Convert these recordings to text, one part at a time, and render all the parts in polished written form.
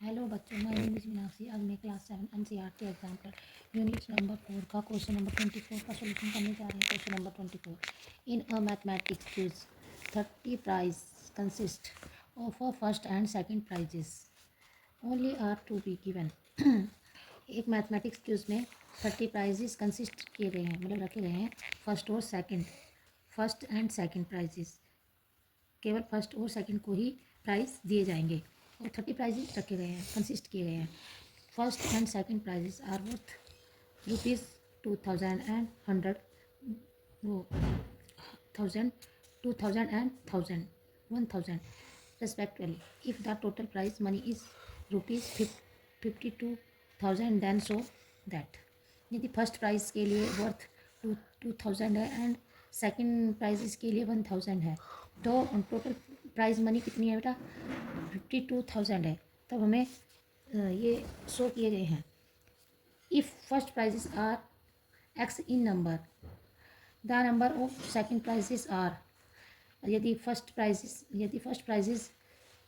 Hello बच्चों, मैं name is Meenakshi. आज मैं class 7 NCERT example unit number 4 का क्वेश्चन नंबर 24 का सोल्यूशन करने जा रहे हैं। Question number 24, in a mathematics quiz 30 prize consist of a first and second prizes only are to be given. एक मैथमेटिक्स क्विज में 30 प्राइजेस कंसिस्ट किए गए हैं, मतलब रखे गए हैं फर्स्ट एंड सेकंड प्राइजेस। केवल फर्स्ट और सेकंड को ही प्राइज़ दिए जाएंगे और 30 प्राइजेस रखे गए हैं, कंसिस्ट किए गए हैं। First and second prizes are worth rupees 2000 and 100, वो 1000 and 1000 respectively. If the total prize money is rupees 52,000 then show that. यदि फर्स्ट प्राइज़ के लिए वर्थ 2000 है एंड सेकंड प्राइजेस के लिए 1000 है, तो टोटल प्राइज मनी कितनी है बेटा? 52,000 है। तब हमें ये शो किए गए हैं। If first prizes are x in number, the number of second prizes are. यदि फर्स्ट प्राइजेस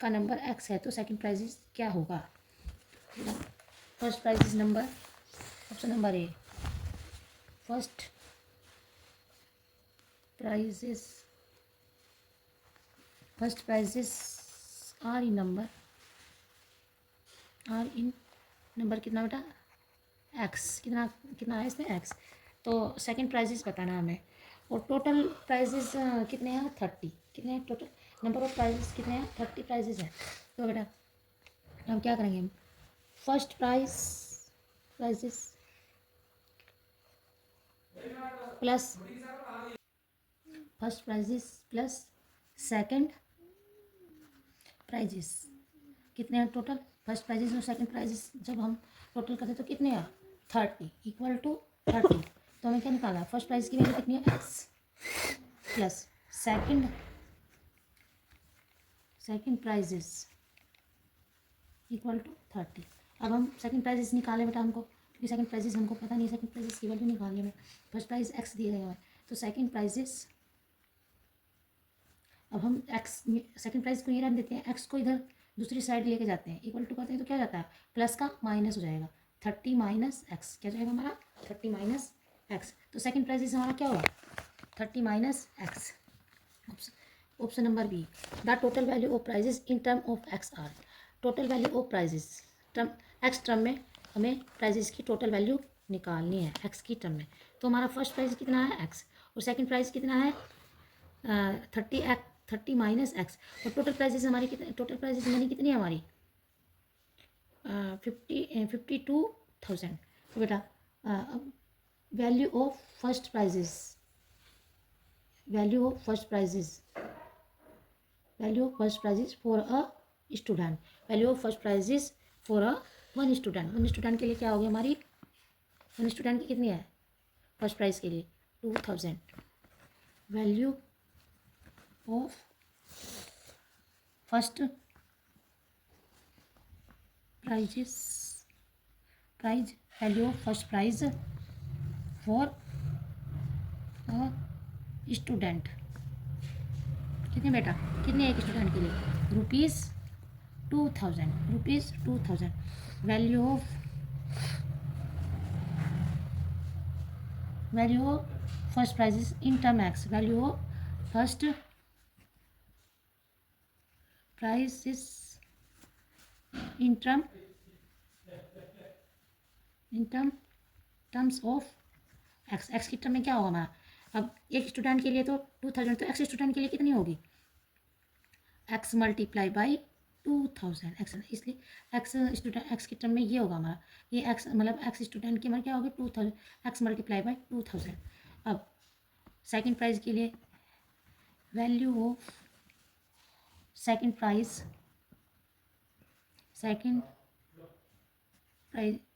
का नंबर एक्स है तो सेकंड प्राइजेस क्या होगा? First prizes number, option number A, first prizes are in number कितना बेटा? एक्स। कितना है इसमें? एक्स। तो सेकंड प्राइजेस बताना हमें। और टोटल प्राइजेस कितने हैं? 30। कितने हैं टोटल नंबर ऑफ प्राइजेस? कितने हैं? 30 प्राइजेस हैं। तो बेटा हम क्या करेंगे? First prizes plus second prizes. कितने हैं टोटल? फर्स्ट प्राइजेस और सेकंड प्राइजेस जब हम टोटल करते तो कितने हैं? 30 इक्वल टू 30। तो हमें क्या निकाला? फर्स्ट प्राइज की वैल्यू कितनी है? X plus second prizes equal to 30। अब हम सेकंड प्राइजेस निकाले बेटा हमको, क्योंकि सेकंड प्राइजेस हमको पता नहीं है, सेकंड प्राइजेस की वैल्यू निकाली हमें। फर्स्ट प्राइज एक्स दिए गए हैं, तो सेकंड प्राइजेस, अब हम एक्स सेकंड प्राइज को ये रख देते हैं, एक्स को इधर दूसरी साइड लेके जाते हैं, इक्वल टू करते हैं तो क्या जाता है? प्लस का माइनस हो जाएगा। 30 माइनस एक्स क्या जाएगा हमारा? 30 माइनस एक्स। तो सेकंड प्राइजेस हमारा क्या होगा? 30 minus x. Option number B, the total value of prizes in term of x are. Total value of prizes term x term में हमें प्राइजेस की टोटल वैल्यू निकालनी है एक्स की टर्म में। तो हमारा फर्स्ट प्राइज कितना है? एक्स। और सेकंड प्राइज कितना है? 30 माइनस एक्स। और टोटल प्राइजेस हमारी कितने? टोटल प्राइजेस मनी कितनी है हमारी? 52,000। तो बेटा value of first prizes for a student. Value of first prizes for one student के लिए क्या होगी हमारी? वन स्टूडेंट की कितनी है फर्स्ट प्राइज के लिए? 2000। Value of first value of first prize for a student कितने बेटा? कितने एक स्टूडेंट के लिए? ₹2000। Value of first prizes in term x. Value of first prizes in terms of x की टर्म में क्या होगा हमारा? अब एक स्टूडेंट के लिए तो 2000, तो एक्स स्टूडेंट के लिए कितनी होगी? एक्स मल्टीप्लाई बाई 2000 एक्स, इसलिए एक्स की टर्म में ये होगा हमारा, ये एक्स मतलब एक्स स्टूडेंट की हमारी क्या होगी? 2000 एक्स मल्टीप्लाई बाई 2000। अब सेकंड प्राइज के लिए value of second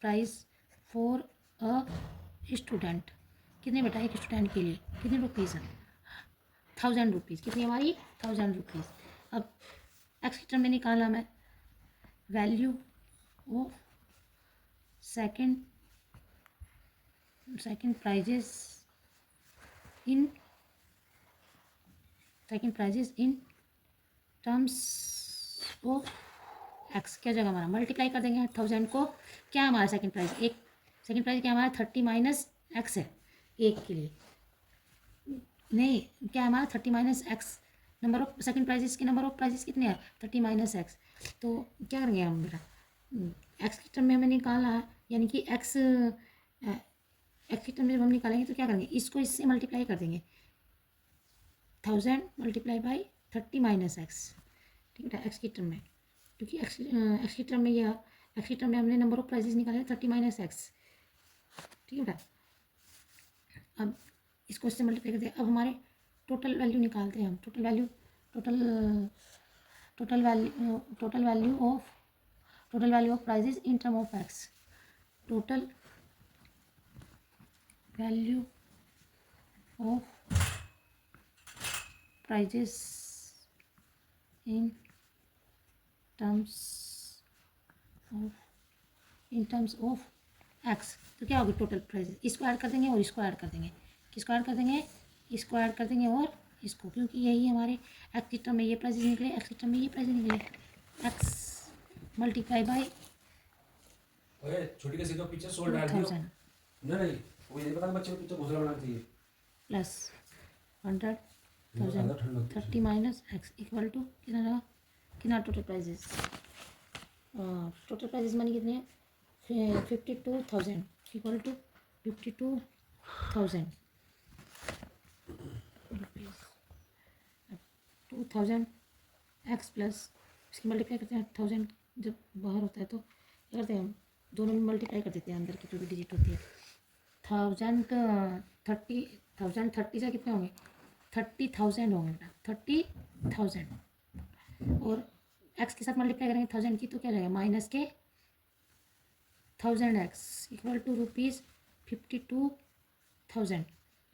prize for a student कितने बेटा? एक स्टूडेंट के लिए कितने रुपीज़? 1000 रुपीज़। कितनी हमारी? 1000 रुपीज़। अब एक्स की टर्म में निकाला मैं value of second prizes in terms of x क्या जगह हमारा मल्टीप्लाई कर देंगे 1000 को, क्या हमारा सेकंड प्राइस, एक सेकंड प्राइस क्या हमारा 30 माइनस एक्स है एक के लिए, नहीं क्या हमारा 30 minus x, number of second prizes के नंबर ऑफ प्राइजेस कितने हैं 30 माइनस एक्स। तो क्या करेंगे हम बेटा, एक्स की टर्म में हमें निकालना है, यानी कि एक्स एक्स की टर्म में जब हम निकालेंगे तो क्या करेंगे, इसको इससे मल्टीप्लाई कर देंगे 1000 मल्टीप्लाई बाई 30 माइनस एक्स, ठीक है एक्स की टर्म में, क्योंकि एक्स की टर्म में यह एक्स की टर्म में हमने नंबर ऑफ प्राइजेस निकाले 30 माइनस एक्स, ठीक है बेटा। अब इसको इससे मल्टीप्लाई करते हैं, अब हमारे टोटल वैल्यू निकालते हैं हम, total value of prizes in term of x, total value of prizes in terms of x, तो क्या होगी टोटल प्राइजेस, इसको ऐड कर देंगे और इसको ऐड कर देंगे, किसको ऐड कर देंगे, इसको ऐड कर देंगे और इसको, क्योंकि यही हमारे एक्स की टर्म में ये प्राइजेस निकले, एक्स की टर्म में ये प्राइजेस निकले, एक्स मल्टीप्लाई बाई छोटी का सीधा पिक्चर सोल्ड डाल दियो 2000 नहीं वो ये पता बच्चे को पिक्चर घोसला बनाना चाहिए plus 100,000 30 minus x equal to कितना रहा, कितना total prizes, total prizes money कितने हैं 52,000 equal to 52,000 rupees, 2000 x plus इसकी मल्टीप्लाई करते हैं 1000, जब बाहर होता है तो क्या करते हैं हम दोनों में मल्टीप्लाई कर देते हैं, अंदर की जो भी डिजिट होती है 1030 से कितने होंगे 30,000 होंगे बेटा 30,000, और एक्स के साथ मल्टीप्लाई करेंगे 1000 की तो क्या जाएगा माइनस के 1000 एक्स इक्वल टू रुपीज़ 52,000,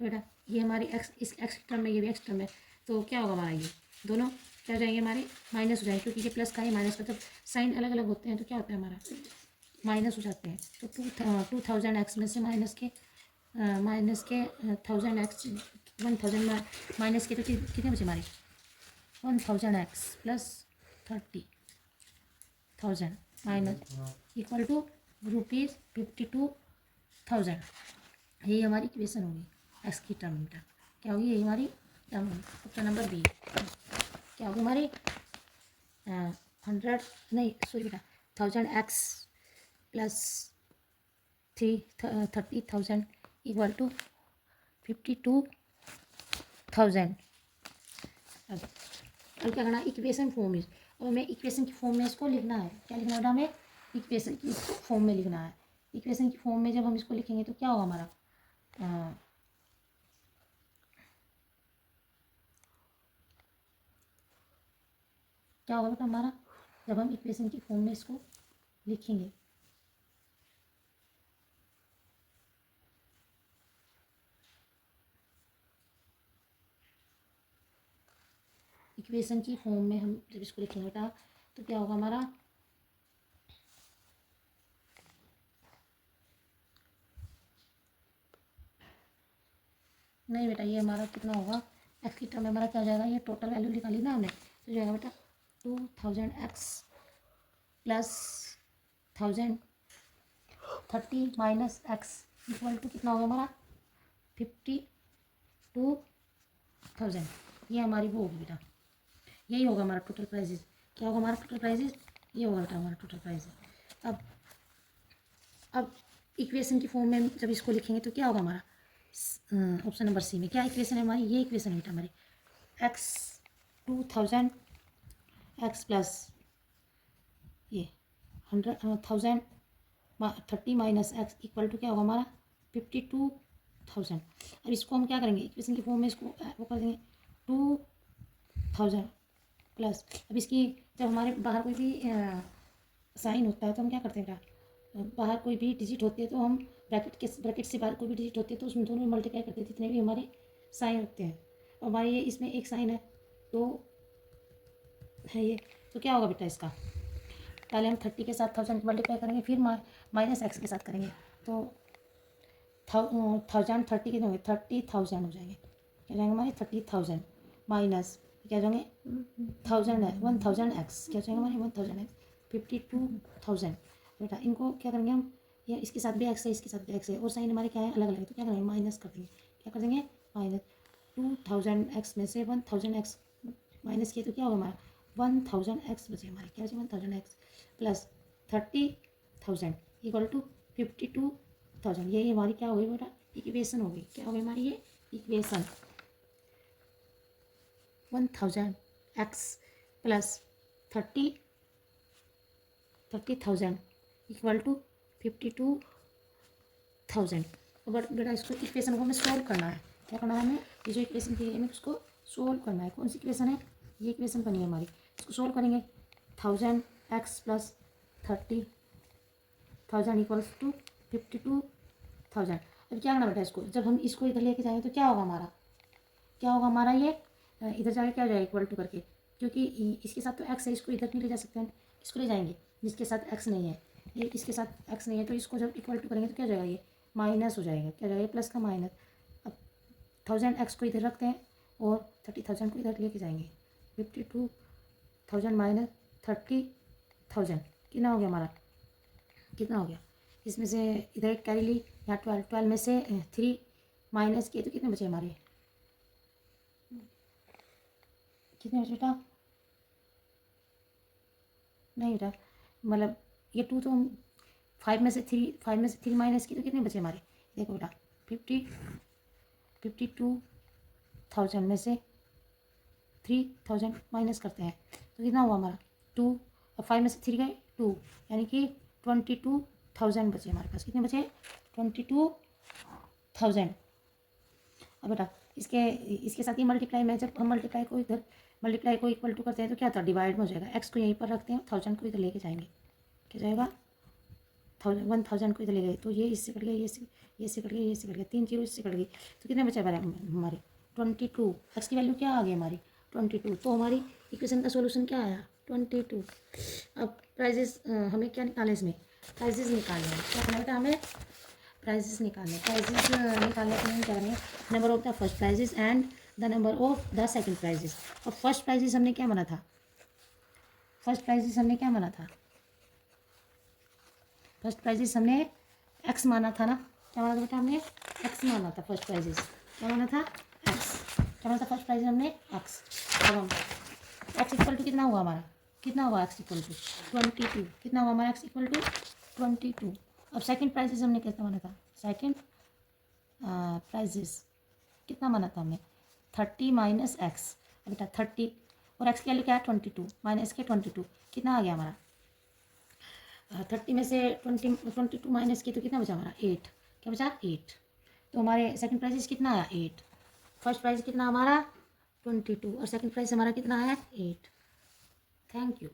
बेटा ये हमारी एक्स, इस एक्स की टर्म में ये भी एक्स टर्म है, तो क्या होगा हमारा ये दोनों क्या हो जाएंगे हमारे माइनस हो जाएंगे, क्योंकि ये प्लस का है माइनस का, जब साइन अलग अलग होते हैं तो क्या होता है हमारा माइनस हो जाते हैं, तो 2000 एक्स में से माइनस के 1000 एक्स 1000 माइनस के, तो कितने बचे हमारे 1000 x plus 30,000 minus equal to rupees 52,000, यही हमारी इक्वेशन होगी एक्स की टर्म में, क्या होगी यही हमारी टर्म होगी। ऑप्शन नंबर बी क्या होगी हमारी 100 नहीं सॉरी बेटा 1000 एक्स प्लस 30,000 इक्वल टू 52,000। अब क्या करना है इक्वेशन फॉर्म में, अब हमें इक्वेशन की फॉर्म में इसको लिखना है, क्या लिखना है हमें इक्वेशन की फॉर्म में लिखना है, इक्वेशन की फॉर्म में जब हम इसको लिखेंगे तो क्या होगा हमारा क्या होगा बेटा हमारा, जब हम इक्वेशन की फॉर्म में इसको लिखेंगे इक्वेशन की फॉर्म में हम जब इसको लिखेंगे बेटा तो क्या होगा हमारा नहीं बेटा ये हमारा कितना होगा एक्स की टर्म में हमारा क्या हो जाएगा, ये टोटल वैल्यू निकाली ना हमने तो जाएगा बेटा 2000 x plus 1030 minus x equal to कितना होगा हमारा 52,000, ये हमारी वो होगी बेटा, यही होगा हमारा टोटल प्राइजेस, क्या होगा हमारा टोटल प्राइजेस, ये होगा बेटा हमारा टोटल प्राइजेस। अब इक्वेशन की फॉर्म में जब इसको लिखेंगे तो क्या होगा हमारा ऑप्शन नंबर सी में क्या इक्वेशन है हमारी, ये इक्वेशन है बेटा हमारी एक्स 2000 एक्स प्लस ये 1030 माइनस एक्स इक्वल टू क्या होगा हमारा 52,000। अब इसको हम क्या करेंगे इक्वेशन की फॉर्म में इसको वो कर देंगे 2000 प्लस, अब इसकी जब हमारे बाहर कोई भी साइन होता है तो हम क्या करते हैं बेटा, बाहर कोई भी डिजिट होती है तो हम ब्रैकेट से बाहर कोई भी डिजिट होती है तो उसमें दोनों में मल्टीप्लाई करते हैं जितने भी हमारे साइन होते हैं, और हमारे ये इसमें एक साइन है तो है ये, तो क्या होगा बेटा इसका पहले हम 30 के साथ 1000 मल्टीप्लाई करेंगे फिर माइनस एक्स के साथ करेंगे तो 1030 कितने होंगे 30,000 हो जाएंगे, क्या जाएंगे हमारे 30,000 माइनस क्या जाएंगे 1000 है 1000 एक्स क्या जाएंगे हमारे 1000 एक्स 52,000। बेटा इनको क्या करेंगे हम, ये इसके साथ भी एक्स है, इसके साथ भी एक्स है, और साइन हमारे क्या है, अलग अलग है, तो क्या करेंगे, माइनस कर देंगे। क्या कर देंगे, माइनस 2000 एक्स में से 1000 एक्स माइनस किए तो क्या होगा हमारा, 1000 एक्स बचे हमारे, क्या बचे, 1000 एक्स प्लस 30,000 इक्वल टू 52,000। ये हमारी क्या होगी बेटा, इक्वेशन होगी। क्या होगी हमारी ये equation, 1000 x plus 30,000 equal to 52,000। But बेटा इसको इक्वेशन को हमें सोल्व करना है। क्या करना है हमें, ये जो इक्वेशन दी है हमें उसको सोल्व करना है। कौन सी इक्वेशन है, ये इक्वेशन बनी है हमारी, इसको सोल्व करेंगे। 1000 एक्स प्लस 30,000 इक्वल्स टू 52,000। अब क्या करना बेटा, इसको जब हम इसको इधर लेके जाएंगे तो क्या होगा हमारा, क्या होगा हमारा, ये इधर जाके क्या हो जाएगा, इक्वल टू करके, क्योंकि इसके साथ तो एक्स है, इसको इधर नहीं ले जा सकते हम, इसको ले जाएंगे जिसके साथ एक्स नहीं है, ये इसके साथ एक्स नहीं है, तो इसको जब इक्वल टू करेंगे तो क्या हो जाएगा, ये माइनस हो जाएगा। क्या हो जाएगा, प्लस का माइनस। अब 1000 एक्स को इधर रखते हैं और 30,000 को इधर लेके जाएंगे। 52,000 माइनस 30,000 कितना हो गया हमारा, कितना हो गया, इसमें से इधर एक कैरी ली, यहाँ 12 में से 3 माइनस किए तो कितने बचे हमारे, कितने बचे बेटा, नहीं बेटा, मतलब ये 2 तो हम 5 में से 3 माइनस किए तो कितने बचे हमारे, देखो बेटा 52,000 में से 3000 माइनस करते हैं तो कितना हुआ हमारा 2, और 5 में से 3 गए 2, यानी कि 22,000 बचे हमारे पास। कितने बचे, 22,000। अब बेटा इसके साथ ही मल्टीप्लाई में, जब हम मल्टीप्लाई को इक्वल टू करते हैं तो क्या था, डिवाइड में हो जाएगा। एक्स को यहीं पर रखते हैं, 1000 को इधर लेके जाएंगे, क्या जाएगा, 1000 को इधर ले गए तो ये इससे कट गया, ये इससे कट गया, ये इससे कट गया, 3 जीरो इससे कट गई, तो कितने बचे हमारे 22। एक्स की वैल्यू क्या आ गई हमारी 22, तो हमारी इक्वेशन का सोल्यूशन क्या आया 22। अब प्राइजेस हमें क्या निकालें, इसमें प्राइजेस निकालने हैं। क्या करना बेटा, हमें प्राइजेस निकालने के लिए हम क्या करेंगे, number of the first prizes and the number of the second prizes. और फर्स्ट प्राइजेस हमने क्या माना था, फर्स्ट प्राइजेस हमने एक्स माना था ना, क्या माना था बेटा, हमने एक्स माना था फर्स्ट प्राइजेस, क्या माना था एक्स, क्या माना था फर्स्ट प्राइजेस हमने एक्स। अब हम एक्स इक्वल टू कितना हुआ हमारा, कितना हुआ एक्स इक्वल टू 22, कितना हुआ हमारा एक्स इक्वल टू 22। अब सेकंड प्राइजेस हमने कितना माना था, सेकंड प्राइजेस कितना माना था हमने 30 माइनस एक्स। अब बेटा 30 और एक्स की वैल्यू क्या है 22 माइनस के 22, कितना आ गया हमारा 30 में से 22 माइनस की तो कितना बचा हमारा 8, क्या बचा 8। तो हमारे सेकंड प्राइस कितना आया 8, फर्स्ट प्राइस कितना हमारा 22 और सेकंड प्राइस हमारा कितना है 8। Thank you.